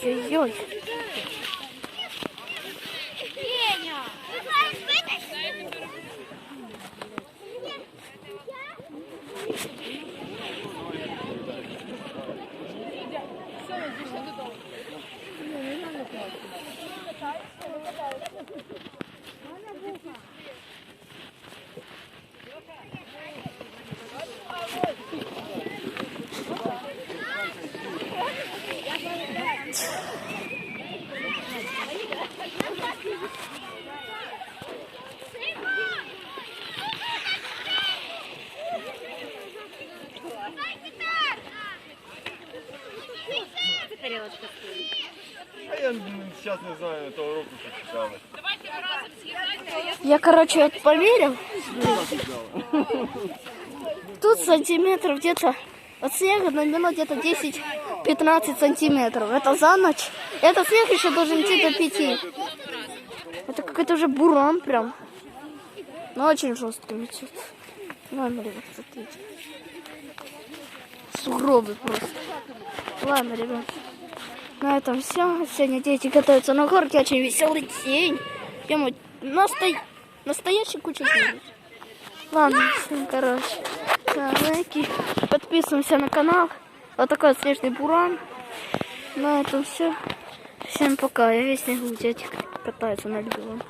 Ой-ой-ой. А я сейчас не знаю, того року що читали. Я, короче, померил. Тут сантиметров где-то от снега намело где-то 10-15 сантиметров. Это за ночь. Этот снег еще должен идти до 5. Это какой-то уже буран прям. Но очень жестко метет. Ладно, ребят, смотрите. Сугробы просто. Ладно, ребят. На этом все. Сегодня дети готовятся на горке. Очень веселый день. Прямо настоящий куча денег. Ладно, всем, короче. Лайки. Подписываемся на канал. Вот такой снежный буран. На этом все. Всем пока. Я весь снег у дядек катается на льду.